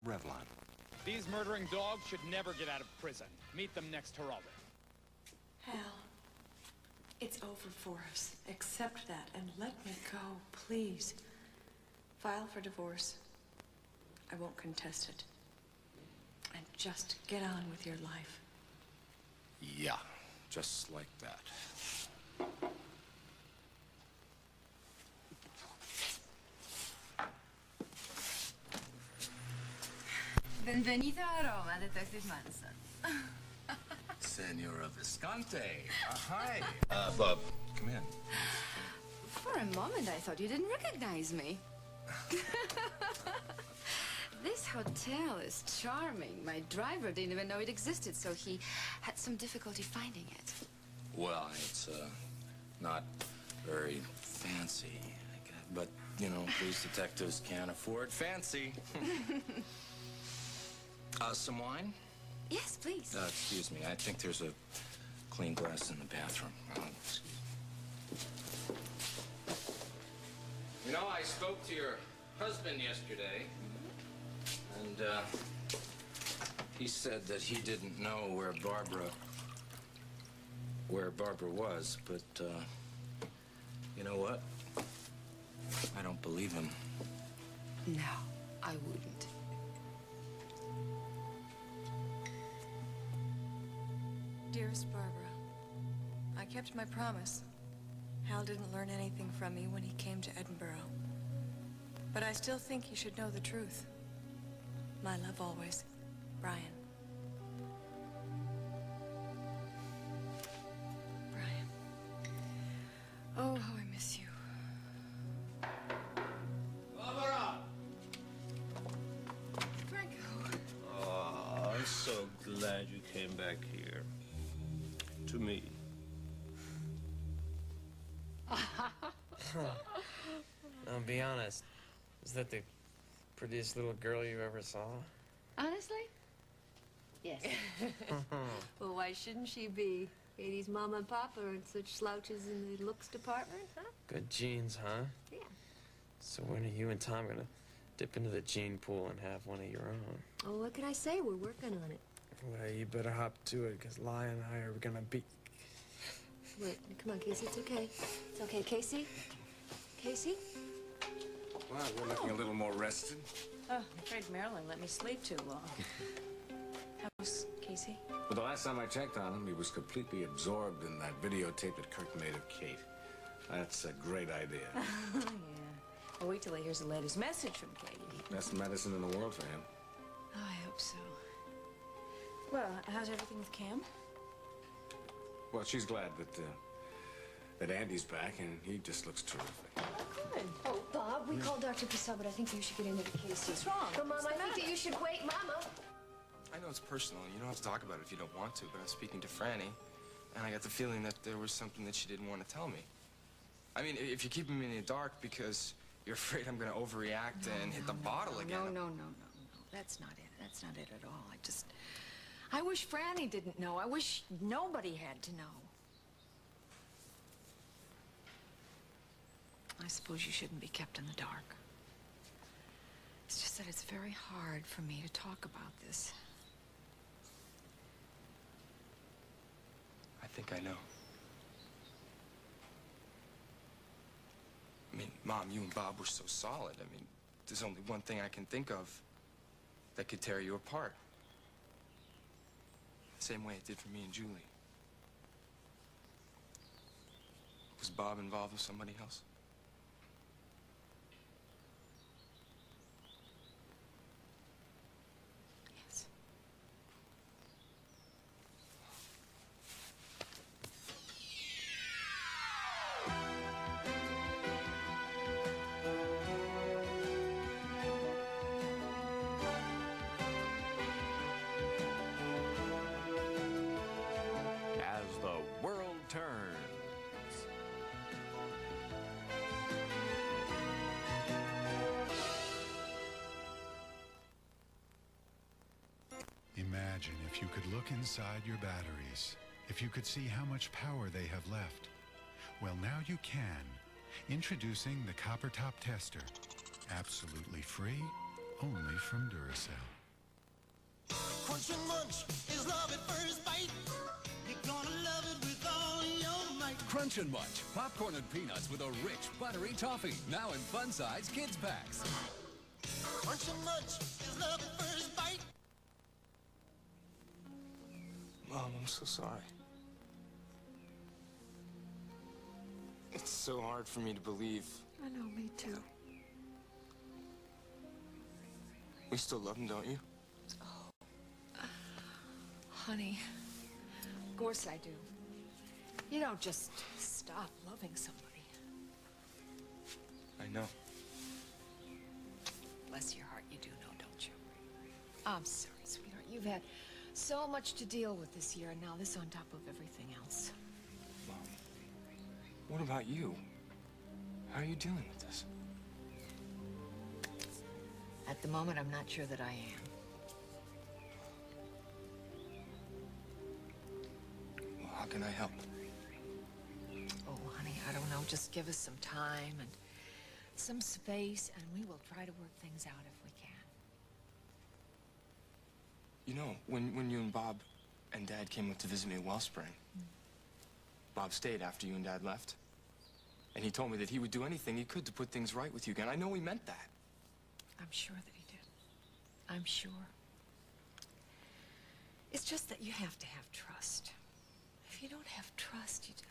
Revlon. These murdering dogs should never get out of prison. Meet them next Geraldo. Hal, it's over for us. Accept that and let me go, please. File for divorce. I won't contest it. And just get on with your life. Yeah, just like that. Benvenuto a Roma, Detective Manson. Senora Visconti. Hi. Bob, come in. For a moment, I thought you didn't recognize me. This hotel is charming. My driver didn't even know it existed, so he had some difficulty finding it. Well, it's, not very fancy, but, you know, police detectives can't afford fancy. Some wine? Yes, please. Excuse me, I think there's a clean glass in the bathroom. You know, I spoke to your husband yesterday, and, he said that he didn't know where Barbara was, but, you know what? I don't believe him. No, I wouldn't. Dearest Barbara, I kept my promise. Hal didn't learn anything from me when he came to Edinburgh. But I still think you should know the truth. My love always, Brian. Brian. Oh, how I miss you. Barbara! Franco. Oh, I'm so glad you came back here. To me. Now, be honest. Is that the prettiest little girl you ever saw? Honestly? Yes. Well, why shouldn't she be? Katie's mama and papa aren't such slouches in the looks department, huh? Good genes, huh? Yeah. So when are you and Tom gonna dip into the gene pool and have one of your own? Oh, what can I say? We're working on it. Well, you better hop to it, because Lai and I are gonna be... Wait, come on, Casey, it's okay. It's okay, Casey? Casey? Well, we're looking a little more rested. Oh, I'm afraid Marilyn let me sleep too long. How's Casey? But the last time I checked on him, he was completely absorbed in that videotape that Kirk made of Kate. That's a great idea. Yeah. Well, wait till he hears the latest message from Katie. Best medicine in the world for him. Oh, I hope so. Well, how's everything with Cam? Well, she's glad that Andy's back, and he just looks terrific. Oh, good. Oh, Bob, we called Dr. Purcell, but I think you should get into the case. What's wrong? Well, Mom, I think that you should wait, Mama. I know it's personal, and you don't have to talk about it if you don't want to, but I was speaking to Franny, and I got the feeling that there was something that she didn't want to tell me. I mean, if you're keeping me in the dark because you're afraid I'm going to overreact and hit the bottle again. No. That's not it. That's not it at all. I wish Franny didn't know. I wish nobody had to know. I suppose you shouldn't be kept in the dark. It's just that it's very hard for me to talk about this. I think I know. I mean, Mom, you and Bob were so solid. I mean, there's only one thing I can think of that could tear you apart. The same way it did for me and Julie. Was Bob involved with somebody else? Yes. As the world turns. Imagine if you could look inside your batteries, if you could see how much power they have left. Well, now you can. Introducing the Copper Top Tester. Absolutely free, only from Duracell. Crunch and munch is love at first bite. You're gonna love it with all your might. Crunch and Munch, popcorn and peanuts with a rich, buttery toffee. Now in fun-size kids packs. Crunch and munch is love at first bite. Mom, I'm so sorry. It's so hard for me to believe. I know, me too. We still love him, don't you? Honey, of course I do. You don't just stop loving somebody. I know. Bless your heart, you do know, don't you? I'm sorry, sweetheart. You've had so much to deal with this year, and now this on top of everything else. Mom, what about you? How are you dealing with this? At the moment, I'm not sure that I am. Well, how can I help? Oh, honey, I don't know. Just give us some time and some space, and we will try to work things out if we can. You know, when you and Bob and Dad came up to visit me at Wellspring, Bob stayed after you and Dad left. And he told me that he would do anything he could to put things right with you again. I know he meant that. I'm sure that he did. I'm sure. It's just that you have to have trust. If you don't have trust, you just...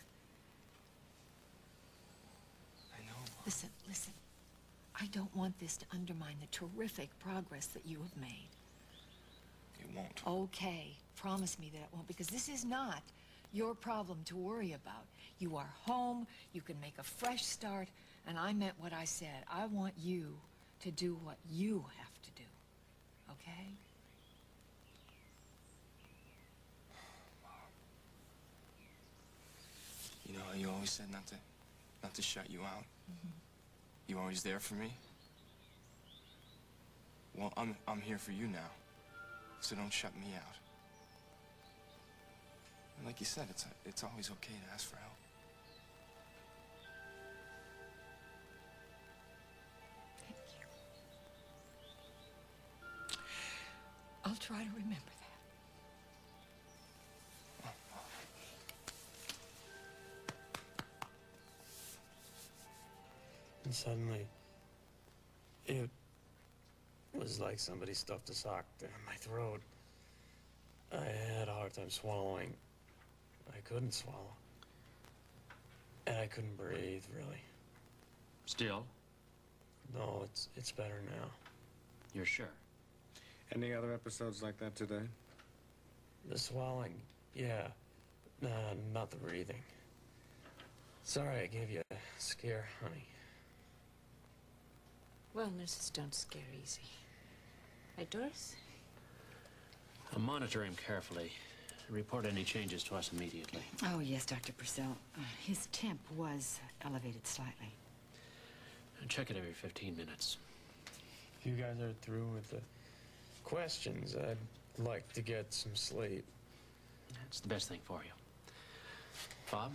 I know, Mom. Listen. I don't want this to undermine the terrific progress that you have made. It won't. Okay, promise me that it won't, because this is not your problem to worry about. You are home, you can make a fresh start, and I meant what I said. I want you to do what you have to do, okay? You know how you always said not to shut you out? You always there for me? Well, I'm here for you now, so don't shut me out. And like you said, it's always okay to ask for help. Thank you. I'll try to remember that. And suddenly, it was like somebody stuffed a sock down my throat. I had a hard time swallowing. I couldn't swallow. And I couldn't breathe, really. Still? No, it's better now. You're sure? Any other episodes like that today? The swallowing, yeah. Nah, not the breathing. Sorry I gave you a scare, honey. Well, nurses don't scare easy. Right, Doris? I'll monitor him carefully. Report any changes to us immediately. Oh, yes, Dr. Purcell. His temp was elevated slightly. And check it every 15 minutes. If you guys are through with the questions, I'd like to get some sleep. That's the best thing for you. Bob?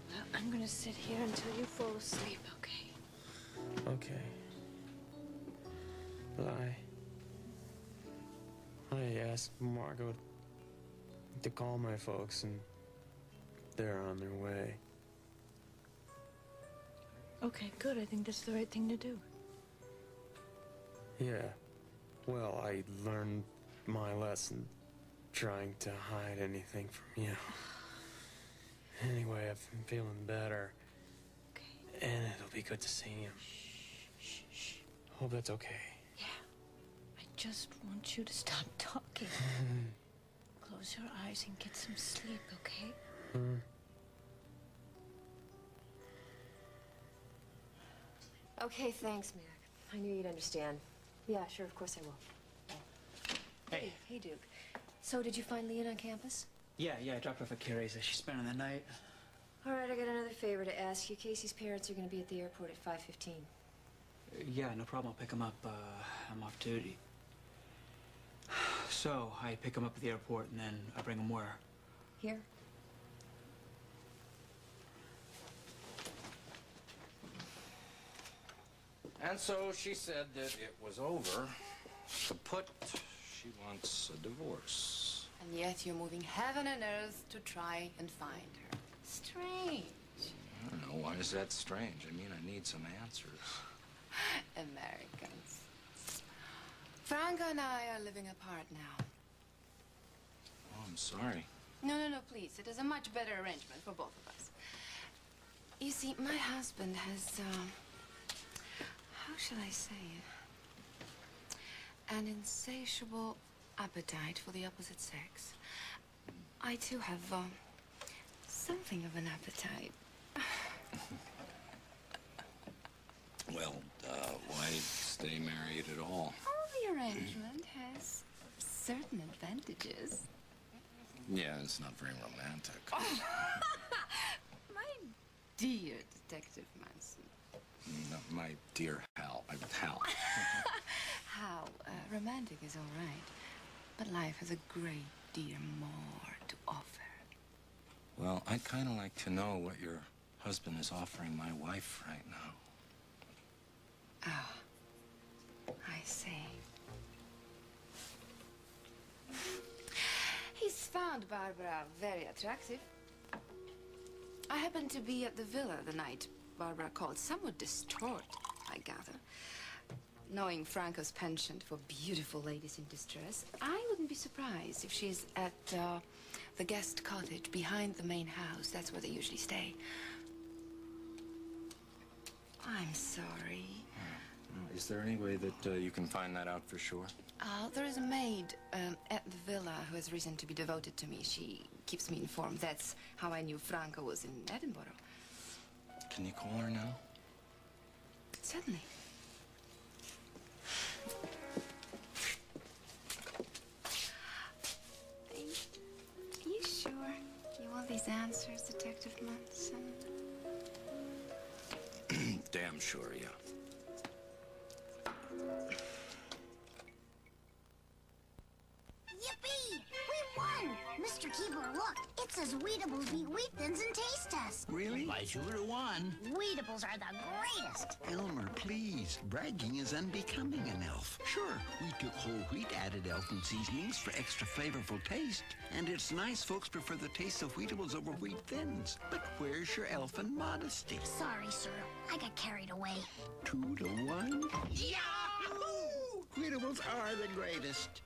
Well, I'm gonna sit here until you fall asleep, okay? Okay. But I asked Margot to call my folks, and they're on their way. Okay, good. I think that's the right thing to do. Yeah. Well, I learned my lesson trying to hide anything from you. Anyway, I've been feeling better. Okay. And it'll be good to see you. Shh. Hope that's okay. Yeah. I just want you to stop talking. Close your eyes and get some sleep, okay? Okay, thanks, Mac. I knew you'd understand. Yeah, sure, of course I will. Hey, Duke. So, did you find Leon on campus? Yeah, I dropped off at Carrie's. She's spending the night. All right, I got another favor to ask you. Casey's parents are going to be at the airport at 5:15. Yeah, no problem. I'll pick him up. I'm off duty. So, I pick him up at the airport, and then I bring him where? Here? And so she said that it was over. Kaput. She wants a divorce. And yet you're moving heaven and earth to try and find her. Strange. I don't know. Why is that strange? I mean, I need some answers. Americans. Franco and I are living apart now. Oh, I'm sorry. No, please. It is a much better arrangement for both of us. You see, my husband has, how shall I say it? An insatiable appetite for the opposite sex. I, too, have, something of an appetite. Well, why stay married at all? Oh, the arrangement has certain advantages. Yeah, it's not very romantic. My dear Detective Manson. No, my dear Hal. Hal. How romantic is all right, but life has a great deal more to offer. Well, I'd kind of like to know what your husband is offering my wife right now. Oh, I see. He's found Barbara very attractive. I happened to be at the villa the night Barbara called, somewhat distraught, I gather. Knowing Franco's penchant for beautiful ladies in distress, I wouldn't be surprised if she's at the guest cottage behind the main house. That's where they usually stay. I'm sorry. Is there any way that you can find that out for sure? There is a maid at the villa who has reason to be devoted to me. She keeps me informed. That's how I knew Franco was in Edinburgh. Can you call her now? Certainly. Are you sure you want these answers, Detective Manson? Damn sure, yeah. Yippee! We won! Mr. Keebler, look. It says Weedables beat Wheat Thins in taste test. Really? I should have won. Weedables are the greatest. Elmer, please. Bragging is unbecoming an elf. Sure, we took whole wheat, added elfin seasonings for extra flavorful taste. And it's nice folks prefer the taste of Weedables over Wheat Thins. But where's your elfin modesty? Sorry, sir. I got carried away. 2 to 1? Yahoo! Weedables are the greatest.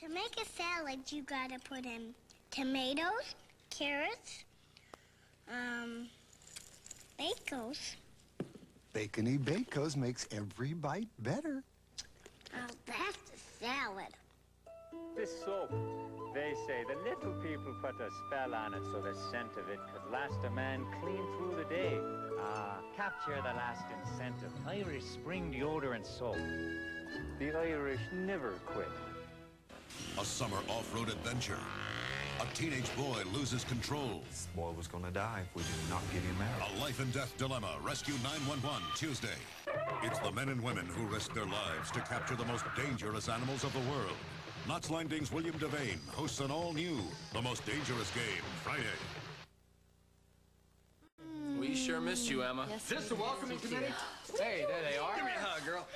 To make a salad, you gotta put in tomatoes, carrots, bacos. Bacony Bacos makes every bite better. Oh, that's the salad. This soap, they say the little people put a spell on it so the scent of it could last a man clean through the day. Capture the lasting scent of Irish spring deodorant soap. The Irish never quit. A summer off-road adventure. A teenage boy loses control. This boy was gonna die if we did not get him out. A life and death dilemma. Rescue 911 Tuesday. It's the men and women who risk their lives to capture the most dangerous animals of the world. Knots Landing's William Devane hosts an all-new The Most Dangerous Game Friday. We sure missed you, Emma. Yes, This the we welcoming did. committee? Hey, there they are. Give me a hug, girl.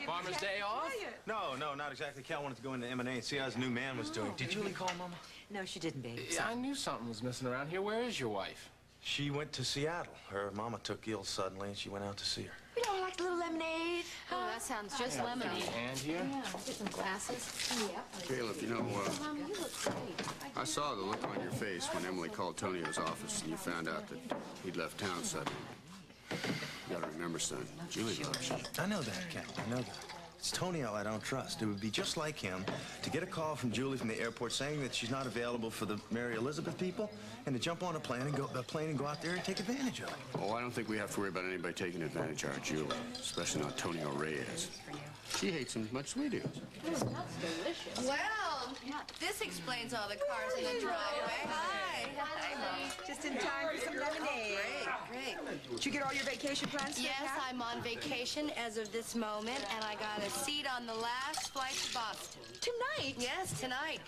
Farmer's Day off? No, not exactly. Cal wanted to go into M&A and see how his new man was doing. Did Julie call, Mama? No, she didn't, babe. Yeah, I knew something was missing around here. Where is your wife? She went to Seattle. Her mama took ill suddenly, and she went out to see her. You know, like a little lemonade. Oh, that sounds just lemonade. And here? Yeah, get some glasses. Caleb, you know, Mom, you look great. I saw the look on your face when Emily called Tonio's office and you found out that he'd left town suddenly. You gotta remember, son, Julie loves you. I know that, Cal. I know that. It's Tonio I don't trust. It would be just like him to get a call from Julie from the airport saying that she's not available for the Mary Elizabeth people, and to jump on a plane and go out there and take advantage of it. Oh, I don't think we have to worry about anybody taking advantage of our Julie, especially not Tonio Reyes. She hates him as much as we do. That's delicious. Well, this explains all the cars in the driveway. Hi. Just in time for some lemonade. Great. Hey, did you get all your vacation plans straightened Yes, out? I'm on vacation as of this moment, and I got a seat on the last flight to Boston. Tonight? Yes, tonight.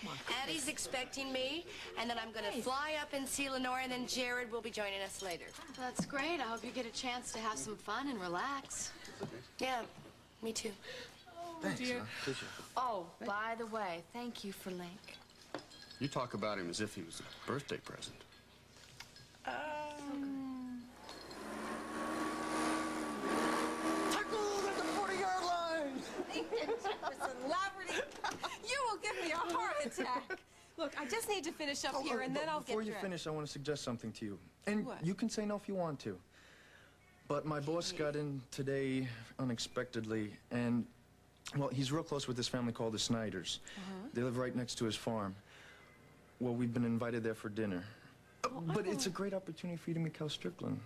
Addie's expecting me, and then I'm going to fly up and see Lenore, and then Jared will be joining us later. That's great. I hope you get a chance to have some fun and relax. Yeah, me too. Thanks, dear. huh? Appreciate it. Oh, by the way, thank you for Link. You talk about him as if he was a birthday present. Tackled at the 40-yard line! Jefferson Lafferty, you will give me a heart attack. Look, I just need to finish up here, and then I'll get Before you dressed. finish, I want to suggest something to you. And What? you can say no if you want to. But my boss got in today unexpectedly, and, well, he's real close with this family called the Snyders. They live right next to his farm. Well, we've been invited there for dinner. But it's a great opportunity for you to meet Cal Strickland.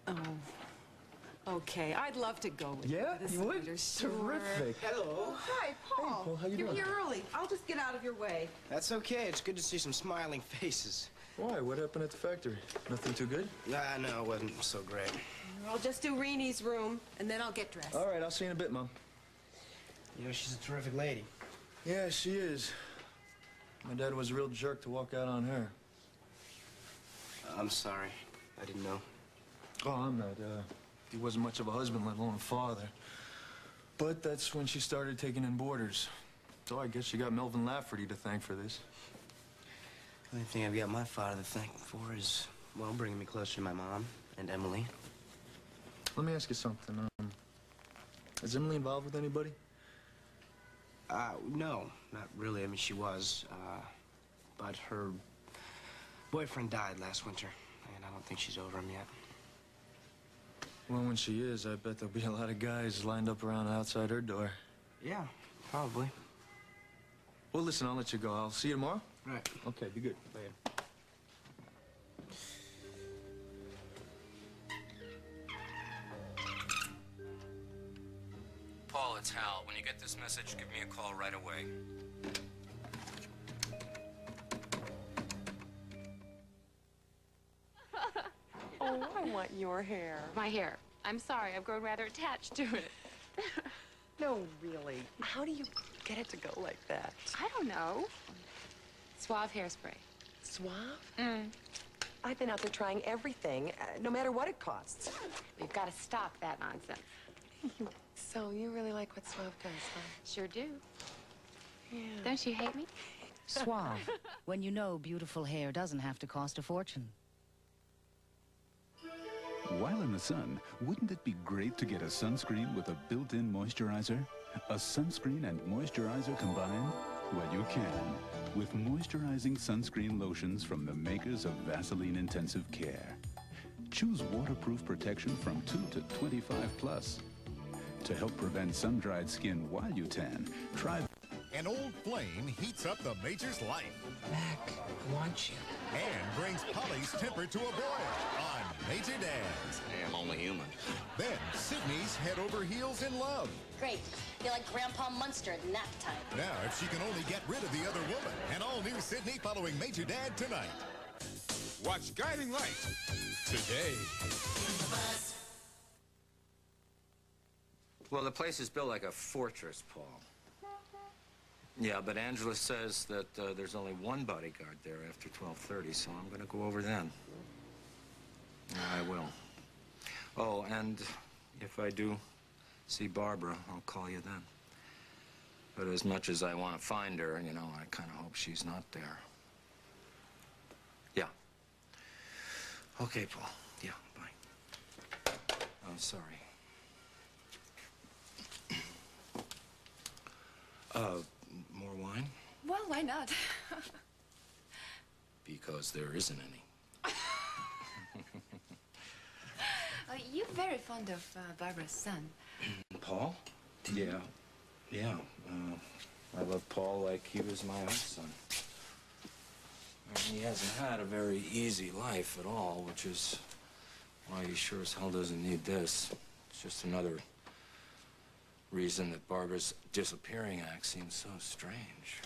Oh. Okay, I'd love to go with Yeah, you. you would? Terrific. Hello. Hi, Paul. Hey, Paul, how you You're doing? here early. I'll just get out of your way. That's okay. It's good to see some smiling faces. Why? What happened at the factory? Nothing too good? No, it wasn't so great. I'll just do Reenie's room, and then I'll get dressed. All right, I'll see you in a bit, Mom. You know, she's a terrific lady. Yeah, she is. My dad was a real jerk to walk out on her. I'm sorry. I didn't know. Oh, I'm not. He wasn't much of a husband, let alone a father. But that's when she started taking in boarders. So I guess she got Melvin Lafferty to thank for this. The only thing I've got my father to thank for is, well, bringing me closer to my mom and Emily. Let me ask you something. Is Emily involved with anybody? No, not really. I mean, she was. But her boyfriend died last winter, and I don't think she's over him yet. Well, when she is, I bet there'll be a lot of guys lined up around outside her door. Yeah, probably. Well, listen, I'll let you go. I'll see you tomorrow? Right. Okay, be good. Later. Paul, it's Hal. When you get this message, give me a call right away. Oh, I want your hair. My hair. I'm sorry, I've grown rather attached to it. No, really. How do you get it to go like that? I don't know. Suave hairspray. Suave? Mm. I've been out there trying everything, no matter what it costs. We've got to stop that nonsense. So you really like what Suave does, huh? Sure do. Yeah. Don't you hate me? Suave, when you know beautiful hair doesn't have to cost a fortune. While in the sun, wouldn't it be great to get a sunscreen with a built-in moisturizer? A sunscreen and moisturizer combined? Well, you can. With moisturizing sunscreen lotions from the makers of Vaseline Intensive Care. Choose waterproof protection from 2 to 25 plus. To help prevent sun-dried skin while you tan, try... An old flame heats up the Major's life. Mac, I want you. And brings Polly's temper to a boil on Major Dads. I am only human. Then Sydney's head over heels in love. Great. You're like Grandpa Munster at nap time. Now, if she can only get rid of the other woman. An all-new Sydney following Major Dad tonight. Watch Guiding Light today. Well, the place is built like a fortress, Paul. Yeah, but Angela says that there's only one bodyguard there after 12:30, so I'm going to go over then. I will. Oh, and if I do see Barbara, I'll call you then. But as much as I want to find her, you know, I kind of hope she's not there. Yeah. Okay, Paul. Yeah, bye. I'm sorry. More wine? Well, why not? Because there isn't any. You're very fond of Barbara's son. Paul? Yeah. Yeah. I love Paul like he was my own son. I mean, he hasn't had a very easy life at all, which is why he sure as hell doesn't need this. It's just another reason that Barbara's disappearing act seems so strange.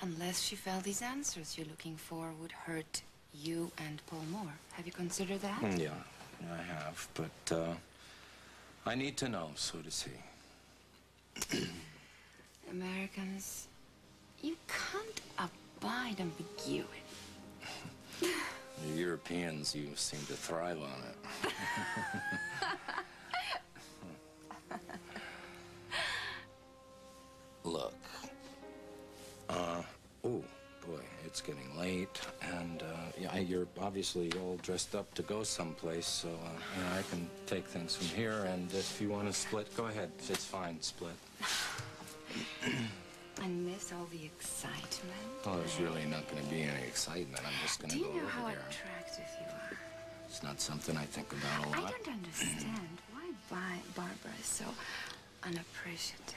Unless she felt these answers you're looking for would hurt You and Paul Moore. Have you considered that? Yeah, I have, but I need to know, so does he. Americans, you can't abide ambiguity. You Europeans, you seem to thrive on it. Look, oh boy, it's getting late, and yeah, you're obviously all dressed up to go someplace, so you know, I can take things from here, and if you want to split, go ahead. It's fine, split. I miss all the excitement. Well, there's really not going to be any excitement. I'm just going to Do go you know over how there. attractive you are? It's not something I think about a I lot. don't understand why Barbara is so unappreciative.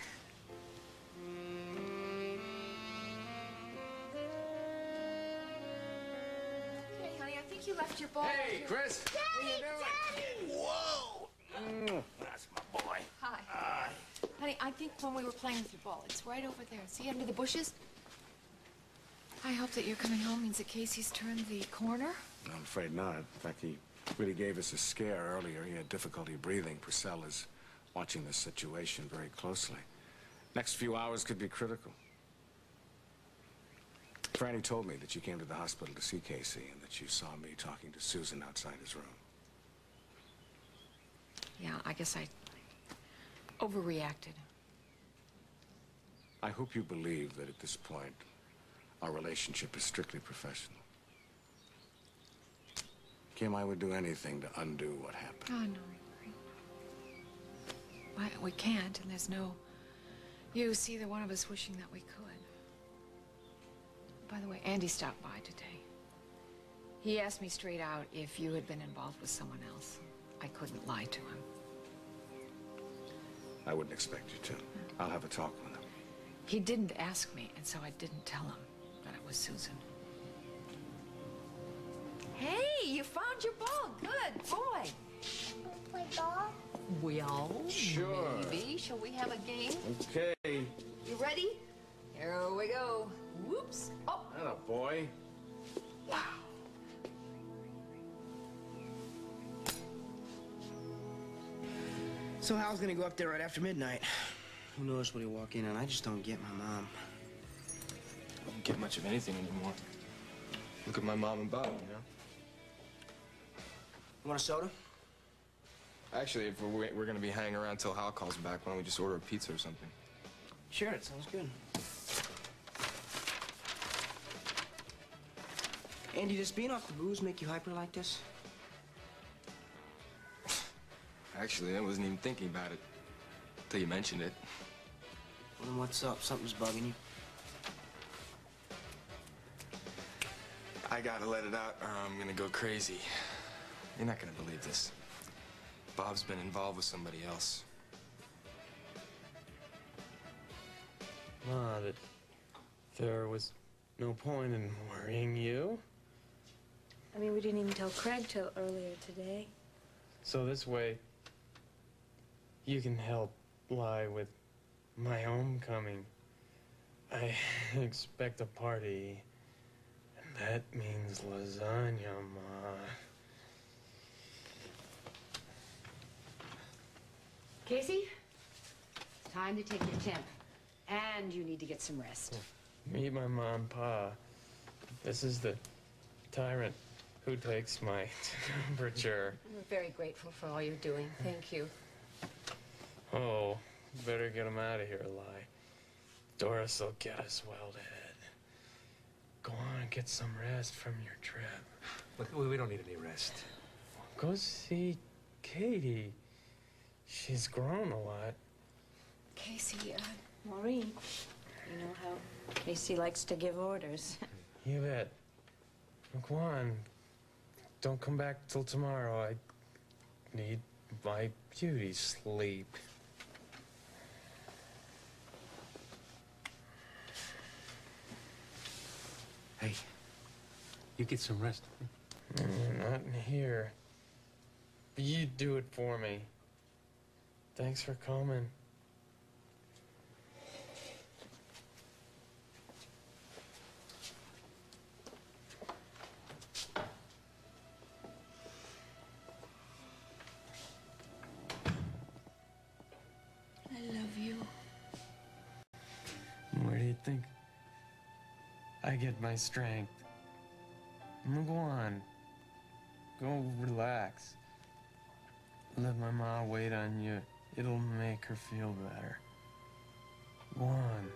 Hey, honey, I think you left your ball. Hey, Chris! Daddy! Whoa! That's my boy. Hi. Honey, I think when we were playing with your ball, it's right over there. See, under the bushes? I hope that you're coming home means that Casey's turned the corner. I'm afraid not. In fact, he really gave us a scare earlier. He had difficulty breathing. Purcell is watching the situation very closely. Next few hours could be critical. Franny told me that you came to the hospital to see Casey and that you saw me talking to Susan outside his room. Yeah, I guess I overreacted. I hope you believe that at this point, our relationship is strictly professional. Kim, I would do anything to undo what happened. Oh, no. We can't, and there's no use either one of us wishing that we could. By the way, Andy stopped by today. He asked me straight out if you had been involved with someone else. I couldn't lie to him. I wouldn't expect you to. I'll have a talk with him. He didn't ask me, and so I didn't tell him that it was Susan. Hey, you found your ball. Good boy. Play ball? Well, Sure. maybe. Shall we have a game? Okay. You ready? Here we go. Whoops. Oh. Hello, boy. Wow. So Hal's gonna go up there right after midnight. Who knows what he'll walk in on? I just don't get my mom. I don't get much of anything anymore. Look at my mom and Bob, you know? You want a soda? Actually, if we're gonna be hanging around till Hal calls back, why don't we just order a pizza or something? Sure, it sounds good. Andy, does being off the booze make you hyper like this? Actually, I wasn't even thinking about it till you mentioned it. Well, then what's up? Something's bugging you. I gotta let it out or I'm gonna go crazy. You're not gonna believe this. Bob's been involved with somebody else. Ma, that there was no point in worrying you. I mean, we didn't even tell Craig till earlier today. So this way, you can help lie with my homecoming. I expect a party, and that means lasagna, Ma. Casey, time to take your temp. And you need to get some rest. Meet my mom and pa. This is the tyrant who takes my temperature. We're very grateful for all you're doing. Thank you. Oh, better get him out of here, Lie. Doris will get us well dead. Go on and get some rest from your trip. Look, we don't need any rest. Go see Katie. She's grown a lot. Casey, Maureen, you know how Casey likes to give orders. You bet. Go on. Don't come back till tomorrow. I need my beauty sleep. Hey, you get some rest. Not in here. But you do it for me. Thanks for coming. I get my strength. Go on. Go relax. Let my ma wait on you. It'll make her feel better. Go on.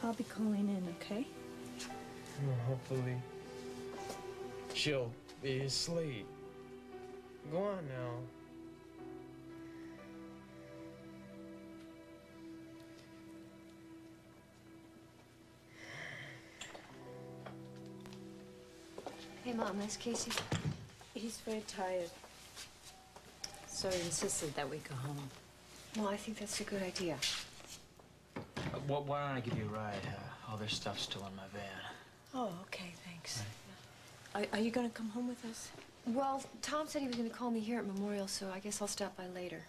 I'll be calling in, okay? Well, hopefully she'll be asleep. Go on now. Hey, Mom, that's Casey. He's very tired. So he insisted that we go home. Well, I think that's a good idea. Why don't I give you a ride? All their stuff's still in my van. Oh, okay, thanks. Are you going to come home with us? Well, Tom said he was going to call me here at Memorial, so I guess I'll stop by later.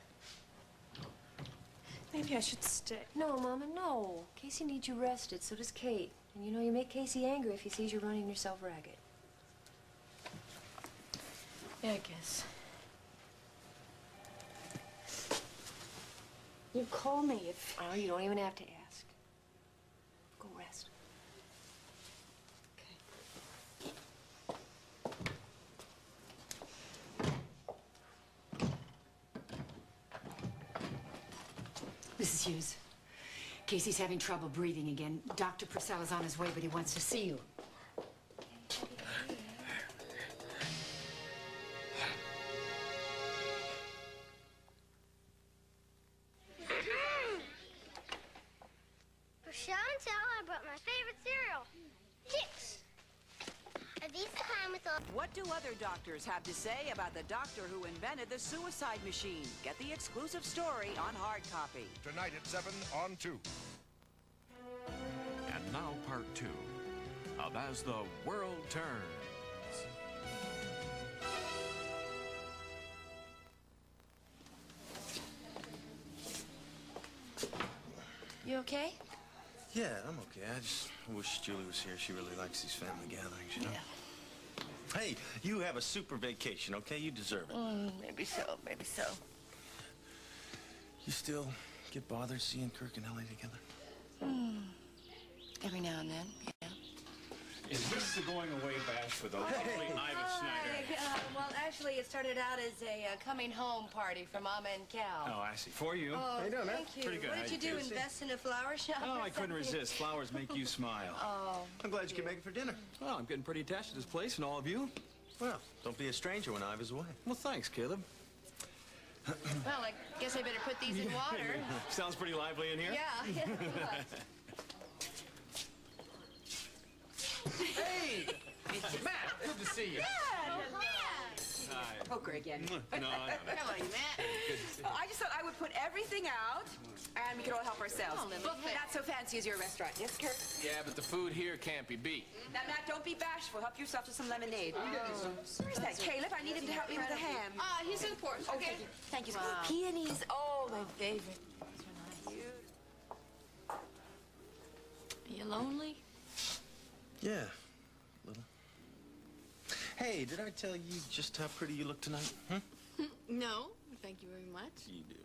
Maybe I should stay. No, Mama, no. Casey needs you rested, so does Kate. And you know, you make Casey angry if he sees you running yourself ragged. Yeah, I guess. You call me if... Oh, you don't even have to ask. Go rest. Mrs. Hughes, Casey's having trouble breathing again. Dr. Purcell's on his way, but he wants to see you. For show and tell, I brought my favorite cereal, Chicks. Are these the kind with all... What do other doctors have to say about the doctor who invented the suicide machine? Get the exclusive story on hard copy. Tonight at 7 on 2. And now part 2 of As the World Turns. You okay? Yeah, I'm okay. I just wish Julie was here. She really likes these family gatherings, you know? Yeah. Hey, you have a super vacation, okay? You deserve it. Maybe so, maybe so. You still get bothered seeing Kirk and Ellie together? Every now and then, yeah. Is this the going away bash for the lovely Ivy Snyder? Well, actually, it started out as a coming home party for Mama and Cal. Oh, I see. For you. Oh, How you doing, man? thank you. Pretty good. What How did you do, invest in a flower shop? Oh, or I couldn't something? resist. Flowers make you smile. Oh. I'm glad you can make it for dinner. Well, I'm getting pretty attached to this place and all of you. Well, don't be a stranger when Iva's away. Well, thanks, Caleb. Well, I guess I better put these in water. Sounds pretty lively in here. Yeah. Hey! Matt, good to see you. Hi. Poker again. No. Come on, Matt. Good to see you. I just thought I would put everything out, and we could all help ourselves. Not so fancy as your restaurant, yes, Kurt? Yeah, but the food here can't be beat. Now, Matt, don't be bashful. Help yourself to some lemonade. Where's that Caleb? I need him to help me with the ham. He's in the porch. Okay. Thank you. Wow. Peonies. Oh, my favorite. Are you lonely? Yeah, a little. Hey, did I tell you just how pretty you look tonight? No, thank you very much. You do.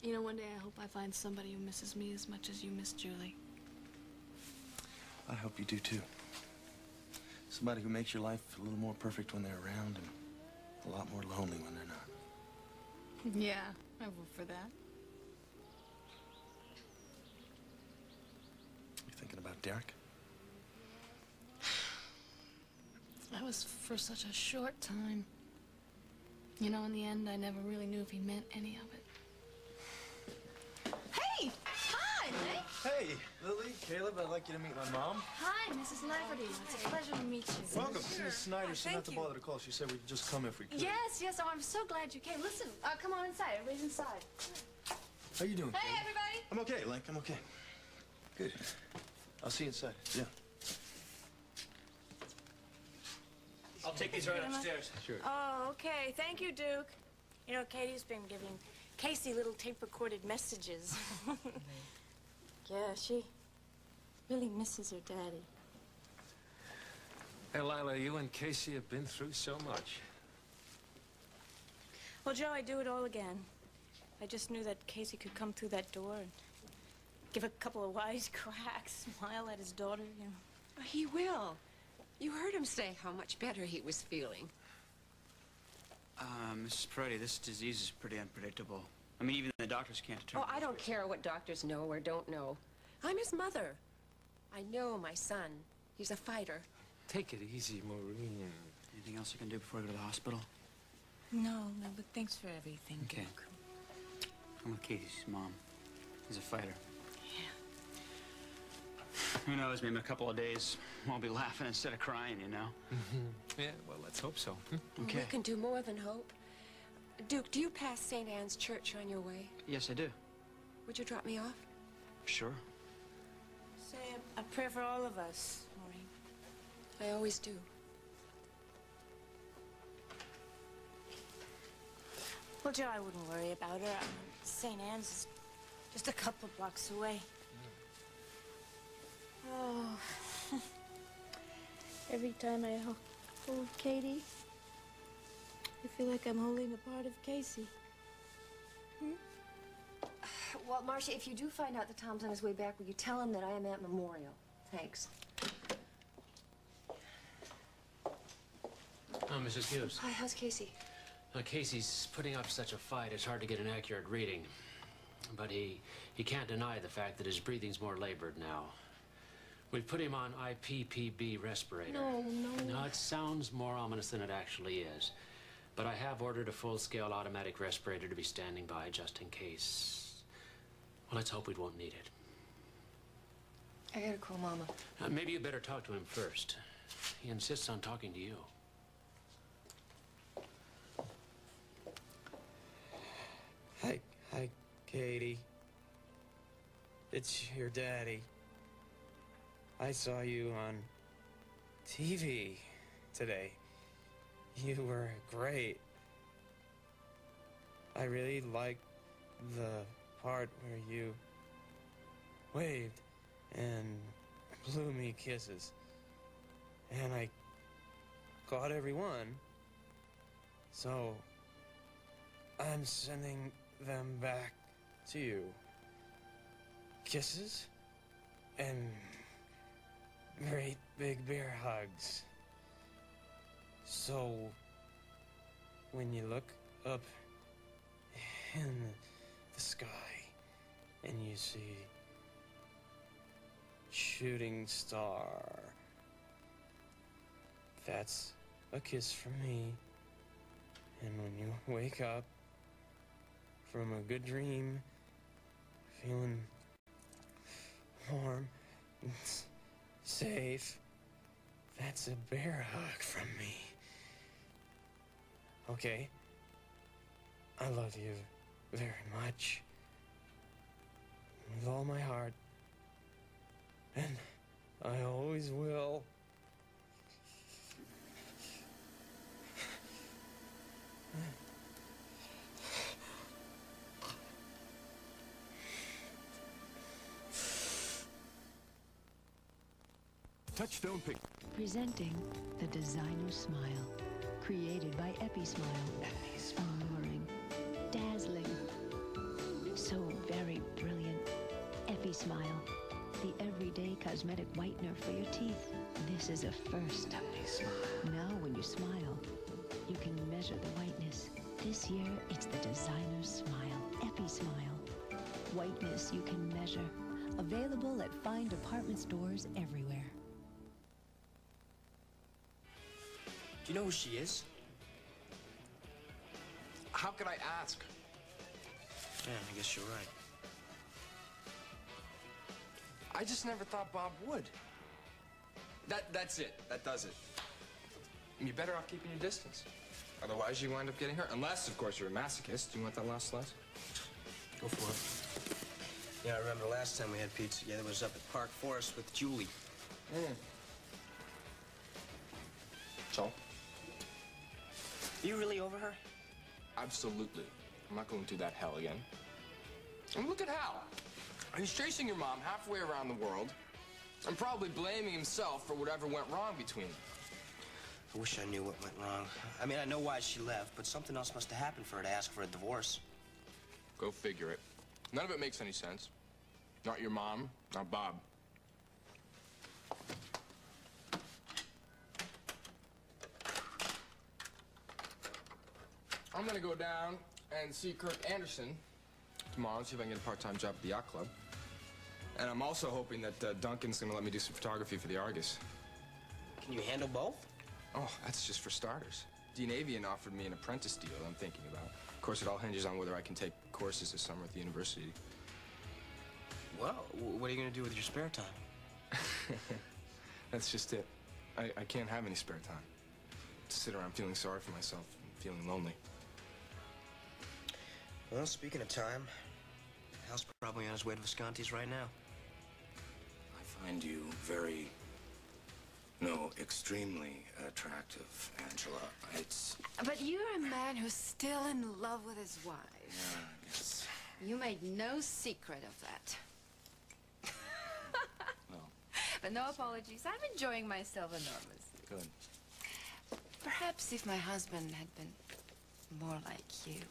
You know, one day I hope I find somebody who misses me as much as you miss Julie. I hope you do, too. Somebody who makes your life a little more perfect when they're around and a lot more lonely when they're not. Yeah, I vote for that. You thinking about Derek? That was for such a short time. You know, in the end, I never really knew if he meant any of it. Hey! Hi! Hey, Lily, Caleb, I'd like you to meet my mom. Hi, Mrs. Lafferty. It's a pleasure to meet you. Welcome. Mrs. Snyder said not to bother to call. She said we'd just come if we could. Yes. Oh, I'm so glad you came. Listen, come on inside. Everybody's inside. How you doing, Hey, Caleb? everybody. I'm okay, Link. I'm okay. Good. I'll see you inside. Yeah. I'll take these right upstairs. Sure. Oh, okay. Thank you, Duke. You know, Katie's been giving Casey little tape-recorded messages. Yeah, she really misses her daddy. Hey, Lila, you and Casey have been through so much. Well, Joe, I'd do it all again. I just knew that Casey could come through that door and give a couple of wise cracks, smile at his daughter, you know. Oh, he will. You heard him say how much better he was feeling. Mrs. Peretti, this disease is pretty unpredictable. I mean, even the doctors can't determine. Oh, I don't care what doctors know or don't know. I'm his mother. I know my son. He's a fighter. Take it easy, Maureen. Anything else I can do before I go to the hospital? No, but thanks for everything. Okay. I'm with Casey's mom. He's a fighter. Who knows, maybe in a couple of days we'll be laughing instead of crying, you know? Yeah, well, let's hope so. Okay. We can do more than hope. Duke, do you pass St. Anne's Church on your way? Yes, I do. Would you drop me off? Sure. Say a prayer for all of us, Maureen. I always do. Well, Joe, I wouldn't worry about her. St. Anne's is just a couple blocks away. Oh. Every time I hold Katie, I feel like I'm holding a part of Casey. Well, Marcia, if you do find out that Tom's on his way back, will you tell him that I am at Memorial? Thanks. Oh, Mrs. Hughes. Hi, how's Casey? Casey's putting up such a fight, it's hard to get an accurate reading. But he can't deny the fact that his breathing's more labored now. We've put him on IPPB respirator. No. No, it sounds more ominous than it actually is. But I have ordered a full-scale automatic respirator to be standing by just in case. Well, let's hope we won't need it. I gotta call Mama. Maybe you better talk to him first. He insists on talking to you. Hi, Katie. It's your daddy. I saw you on TV today. You were great. I really liked the part where you waved and blew me kisses. And I caught every one. So I'm sending them back to you. Kisses and great big bear hugs. So when you look up in the sky and you see shooting star, that's a kiss from me. And when you wake up from a good dream, feeling warm and safe, that's a bear hug from me. Okay? I love you very much. With all my heart. And I always will. Touchstone Pick. Presenting the designer smile, created by Epi-Smile. Alluring, dazzling, so very brilliant. Epi-Smile, the everyday cosmetic whitener for your teeth. This is a first. Epi-Smile. Now when you smile, you can measure the whiteness. This year, it's the designer smile. Epi-Smile. Whiteness you can measure. Available at fine department stores everywhere. Do you know who she is? How could I ask? Yeah, I guess you're right. I just never thought Bob would. That's it. That does it. You're better off keeping your distance. Otherwise, you wind up getting hurt. Unless, of course, you're a masochist. Do you want that last slice? Go for it. Yeah, I remember the last time we had pizza together was up at Park Forest with Julie. So? You really over her? Absolutely. I'm not going through that hell again. And look at Hal. He's chasing your mom halfway around the world and probably blaming himself for whatever went wrong between them. I wish I knew what went wrong. I mean, I know why she left, but something else must have happened for her to ask for a divorce. Go figure it. None of it makes any sense. Not your mom, not Bob. I'm gonna go down and see Kirk Anderson tomorrow and see if I can get a part-time job at the yacht club. And I'm also hoping that Duncan's gonna let me do some photography for the Argus. Can you handle both? Oh, that's just for starters. Dean Avian offered me an apprentice deal I'm thinking about. Of course, it all hinges on whether I can take courses this summer at the university. Well, what are you gonna do with your spare time? That's just it. I can't have any spare time. To sit around feeling sorry for myself and feeling lonely. Well, speaking of time, Hal's probably on his way to Visconti's right now. I find you very, extremely attractive, Angela. It's... But you're a man who's still in love with his wife. Yeah, I guess. You made no secret of that. No. But no apologies. I'm enjoying myself enormously. Good. Perhaps if my husband had been more like you.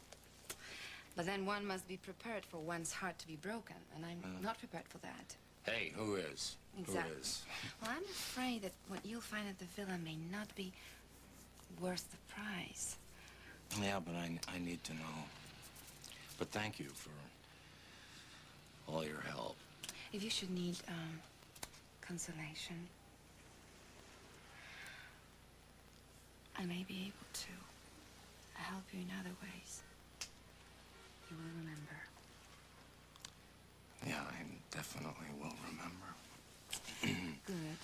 But then one must be prepared for one's heart to be broken, and I'm not prepared for that. Hey, who is? Exactly. Who is? Well, I'm afraid that what you'll find at the villa may not be worth the price. Yeah, but I need to know. But thank you for all your help. If you should need consolation, I may be able to help you in other ways. You will remember. Yeah, I definitely will remember. Good.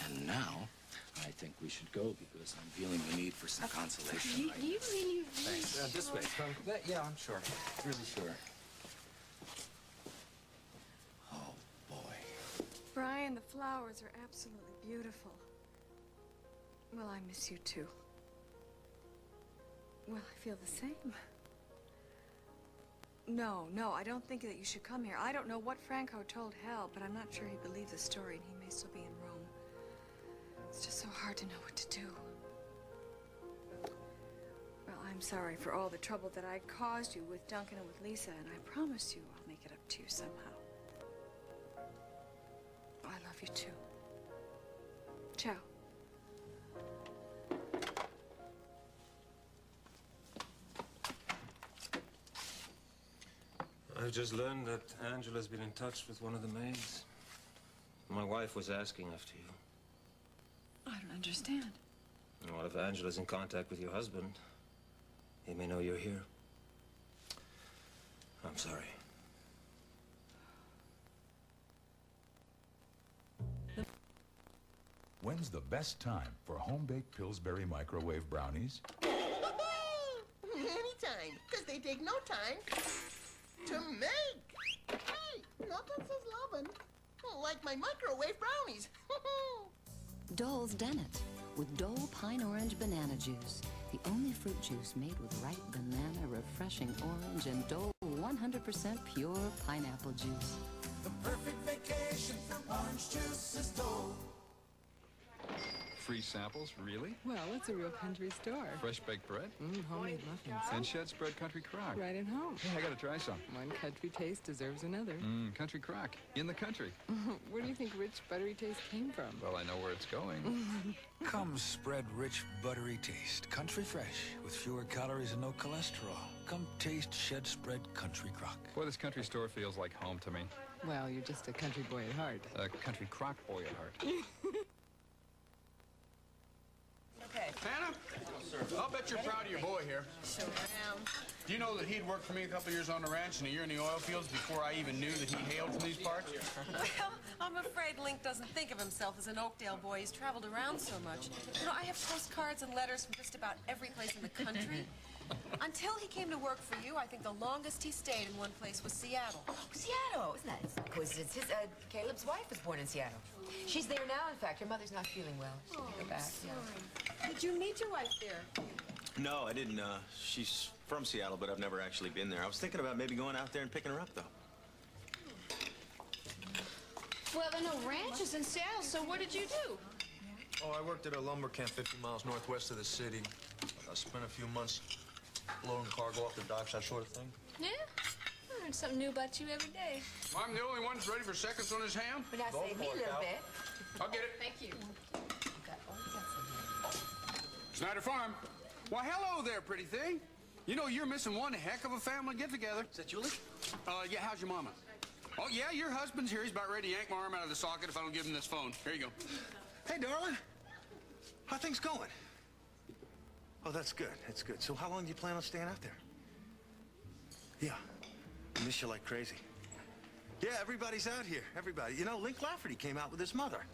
And now, I think we should go because I'm feeling the need for some consolation. You really Thanks. This way. Yeah, I'm sure. Really sure. Oh, boy. Brian, the flowers are absolutely beautiful. Well, I miss you too. Well, I feel the same. No, I don't think that you should come here. I don't know what Franco told Hal, but I'm not sure he believed the story, and he may still be in Rome. It's just so hard to know what to do. Well, I'm sorry for all the trouble that I caused you with Duncan and with Lisa, and I promise you I'll make it up to you somehow. I love you too. Ciao. I've just learned that Angela's been in touch with one of the maids. My wife was asking after you. I don't understand. Well, if Angela's in contact with your husband, he may know you're here. I'm sorry. When's the best time for home-baked Pillsbury microwave brownies? Anytime, because they take no time to make. Hey, nothing says lovin' like my microwave brownies. Dole's done it with Dole Pine Orange Banana Juice. The only fruit juice made with ripe banana, refreshing orange, and Dole 100% pure pineapple juice. The perfect vacation from orange juice is Dole. Free samples, really? Well, it's a real country store. Fresh baked bread? Homemade muffins. And shed spread country crock. Right at home. Hey, I gotta try some. One country taste deserves another. Country crock. In the country. Where do you think rich, buttery taste came from? Well, I know where it's going. Come spread rich, buttery taste. Country fresh, with fewer calories and no cholesterol. Come taste shed spread country crock. Boy, this country store feels like home to me. Well, you're just a country boy at heart. A country crock boy at heart. Okay. Hannah, I'll bet you're proud of your boy here. Sure am. Do you know that he'd worked for me a couple years on the ranch and a year in the oil fields before I even knew that he hailed from these parts? Well, I'm afraid Link doesn't think of himself as an Oakdale boy. He's traveled around so much. You know, I have postcards and letters from just about every place in the country. Until he came to work for you, I think the longest he stayed in one place was Seattle. Oh, Seattle! Isn't that a coincidence? Caleb's wife was born in Seattle. She's there now, in fact. Her mother's not feeling well. She Oh, took her back. sorry. Did you meet your wife there? No, I didn't. She's from Seattle, but I've never actually been there. I was thinking about maybe going out there and picking her up, though. Well, there are no ranches in Seattle, so what did you do? Oh, I worked at a lumber camp 50 miles northwest of the city. I spent a few months loading cargo off the docks, that sort of thing. Yeah? I learn something new about you every day. I'm the only one that's ready for seconds on his ham. But now save me a little bit. I'll get it. Thank you. Snyder Farm. Why, hello there, pretty thing. You know, you're missing one heck of a family get-together. Is that Julie? Yeah, how's your mama? Oh, yeah, your husband's here. He's about ready to yank my arm out of the socket if I don't give him this phone. Here you go. Hey, darling. How things going? Oh, that's good. That's good. So how long do you plan on staying out there? Yeah. I miss you like crazy. Yeah, everybody's out here. Everybody. You know, Link Lafferty came out with his mother.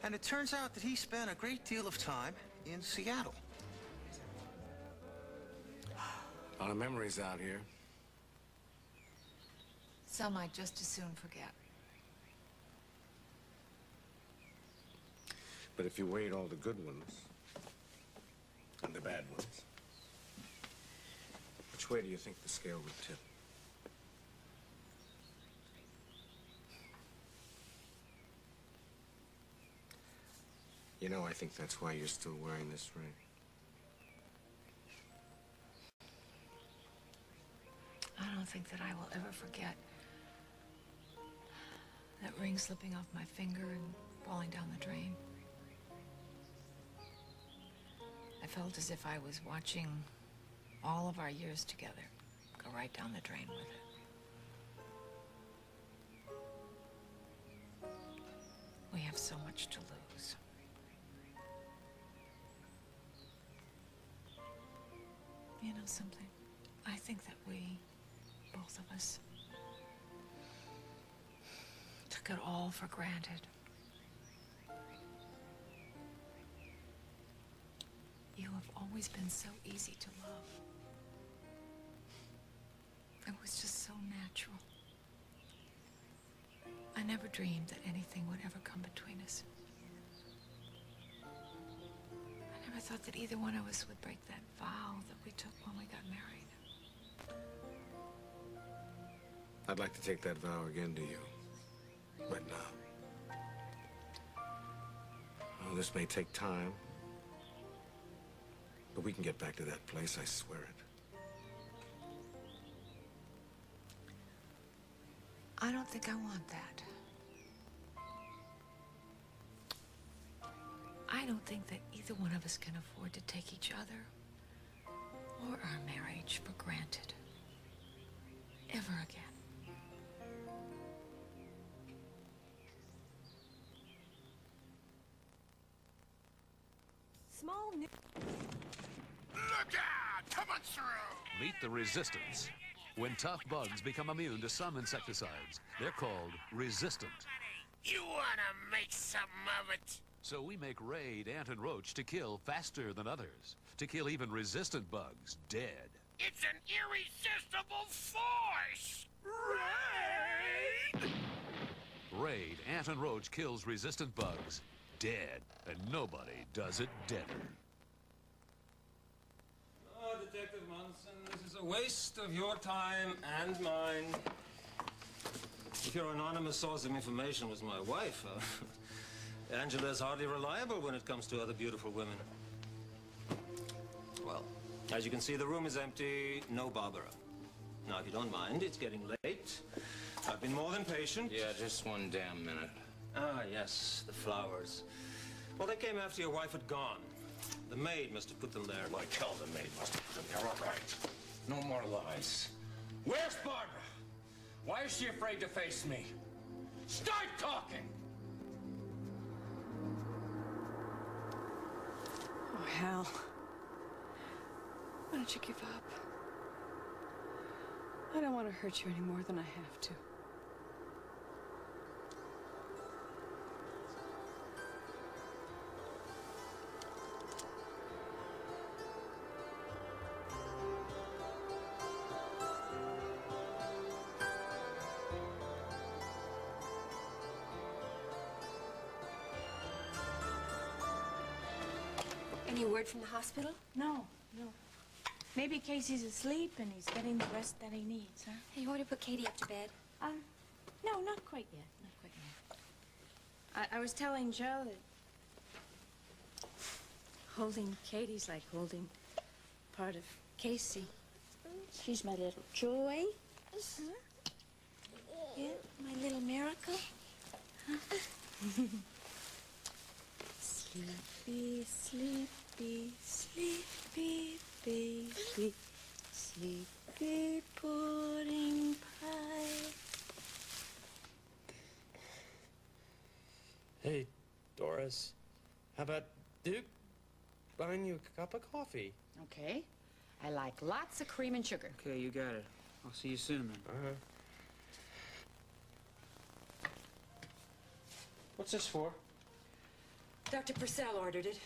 And it turns out that he spent a great deal of time in Seattle. A lot of memories out here. Some I'd just as soon forget. But if you weighed all the good ones and the bad ones, which way do you think the scale would tip? You know, I think that's why you're still wearing this ring. I don't think that I will ever forget that ring slipping off my finger and falling down the drain. I felt as if I was watching all of our years together go right down the drain with it. We have so much to lose. You know something? I think that we, both of us, took it all for granted. You have always been so easy to love. It was just so natural. I never dreamed that anything would ever come between us. I never thought that either one of us would break that vow that we took when we got married. I'd like to take that vow again to you, but now. Oh, this may take time, but we can get back to that place, I swear it. I don't think I want that. I don't think that either one of us can afford to take each other or our marriage for granted. Ever again. Small new... Look out! Coming through! Meet the resistance. When tough bugs become immune to some insecticides, they're called resistant. You wanna make something of it? So we make Raid, Ant, and Roach to kill faster than others. To kill even resistant bugs dead. It's an irresistible force! Raid! Raid, Ant, and Roach kills resistant bugs dead. And nobody does it deader. Oh, Detective Munson, this is a waste of your time and mine. If your anonymous source of information was my wife, Angela's hardly reliable when it comes to other beautiful women. Well, as you can see, the room is empty, no Barbara. Now, if you don't mind, it's getting late. I've been more than patient. Yeah, just one damn minute. Ah, yes, the flowers. Well, they came after your wife had gone. The maid must have put them there. Like hell, the maid must have put them there. All right. No more lies. Where's Barbara? Why is she afraid to face me? Start talking! Oh, hell. Why don't you give up? I don't want to hurt you any more than I have to. Any word from the hospital? No. Maybe Casey's asleep and he's getting the rest that he needs, huh? Hey, you want to put Katie up to bed? No, not quite yet. I was telling Joe that Holding Katie's like holding part of Casey. She's my little joy. Huh? Yeah, my little miracle. Huh? Sleepy, sleepy, sleepy baby. Sleepy pudding pie. Hey, Doris, how about Duke buying you a cup of coffee? Okay. I like lots of cream and sugar. Okay, you got it. I'll see you soon, then. Uh-huh. What's this for? Dr. Purcell ordered it.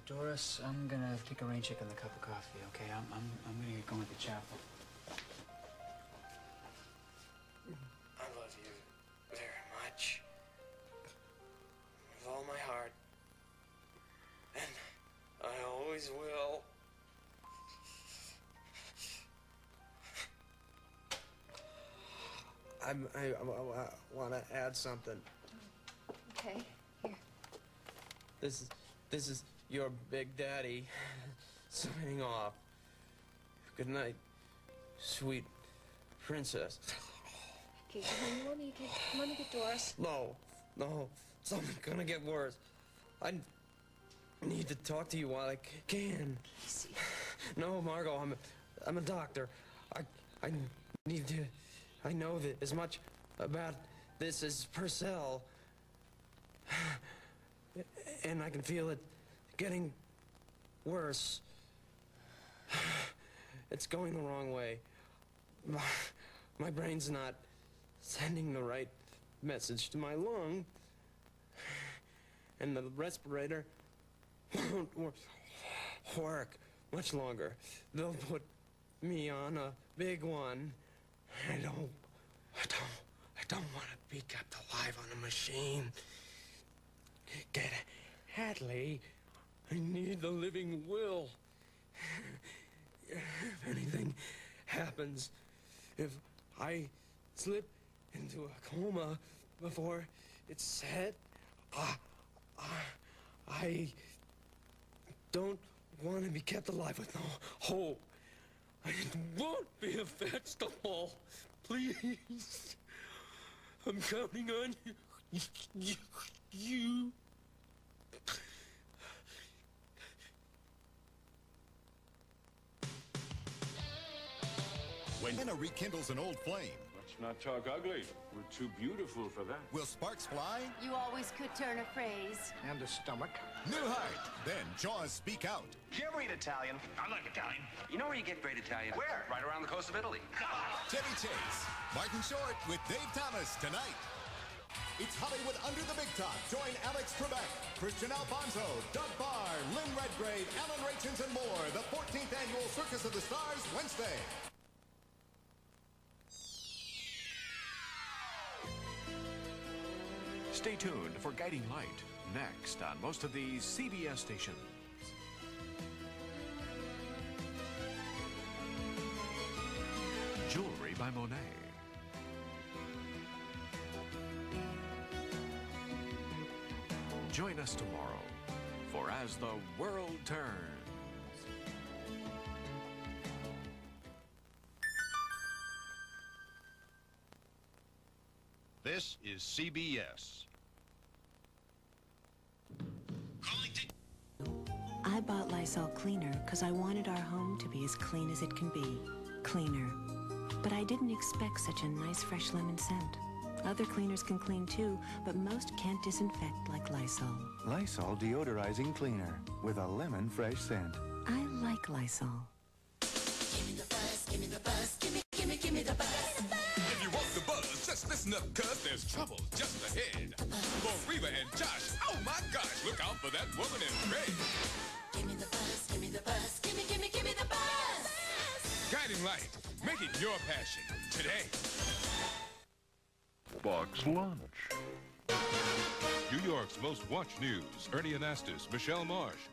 Doris, I'm gonna take a rain check on the cup of coffee, okay? I'm gonna get going to chapel. I love you very much. With all my heart. And I always will. I want to add something. Okay, here. This is your big daddy signing off. Good night, sweet princess. Okay, honey, let me get Doris. No, something's gonna get worse. I need to talk to you while I can. Easy. No, Margot, I'm a doctor. I need to. I know that as much about this as Purcell. And I can feel it getting worse. It's going the wrong way. My brain's not sending the right message to my lung. And the respirator won't work much longer. They'll put me on a big one. I don't want to be kept alive on a machine. Get Hadley. I need the living will. If anything happens, if I slip into a coma before it's set, I don't want to be kept alive with no hope. I won't be a vegetable. Please. I'm counting on you. When Anna rekindles an old flame. Let's not talk ugly. We're too beautiful for that. Will sparks fly? You always could turn a phrase. And a stomach. New height. Then jaws speak out. Do you ever eat Italian? I like Italian. You know where you get great Italian? Where? Right around the coast of Italy. Chevy Chase. Martin Short with Dave Thomas tonight. It's Hollywood Under the Big Top. Join Alex Trebek, Christian Alfonso, Doug Barr, Lynn Redgrave, Alan Rachins, and more. The 14th annual Circus of the Stars, Wednesday. Stay tuned for Guiding Light, next on most of these CBS stations. Jewelry by Monet. Join us tomorrow for As the World Turns. This is CBS. I bought Lysol Cleaner because I wanted our home to be as clean as it can be. Cleaner. But I didn't expect such a nice fresh lemon scent. Other cleaners can clean too, but most can't disinfect like Lysol. Lysol deodorizing cleaner with a lemon fresh scent. I like Lysol. Give me the buzz, give me the buzz, give me the buzz. If you want the buzz, just listen up, cuz there's trouble just ahead. For Reba and Josh, oh my gosh, look out for that woman in red. Give me the buzz, give me the buzz, give me the buzz. Guiding Light, make it your passion today. Box lunch. New York's most watched news. Ernie Anastas, Michelle Marsh.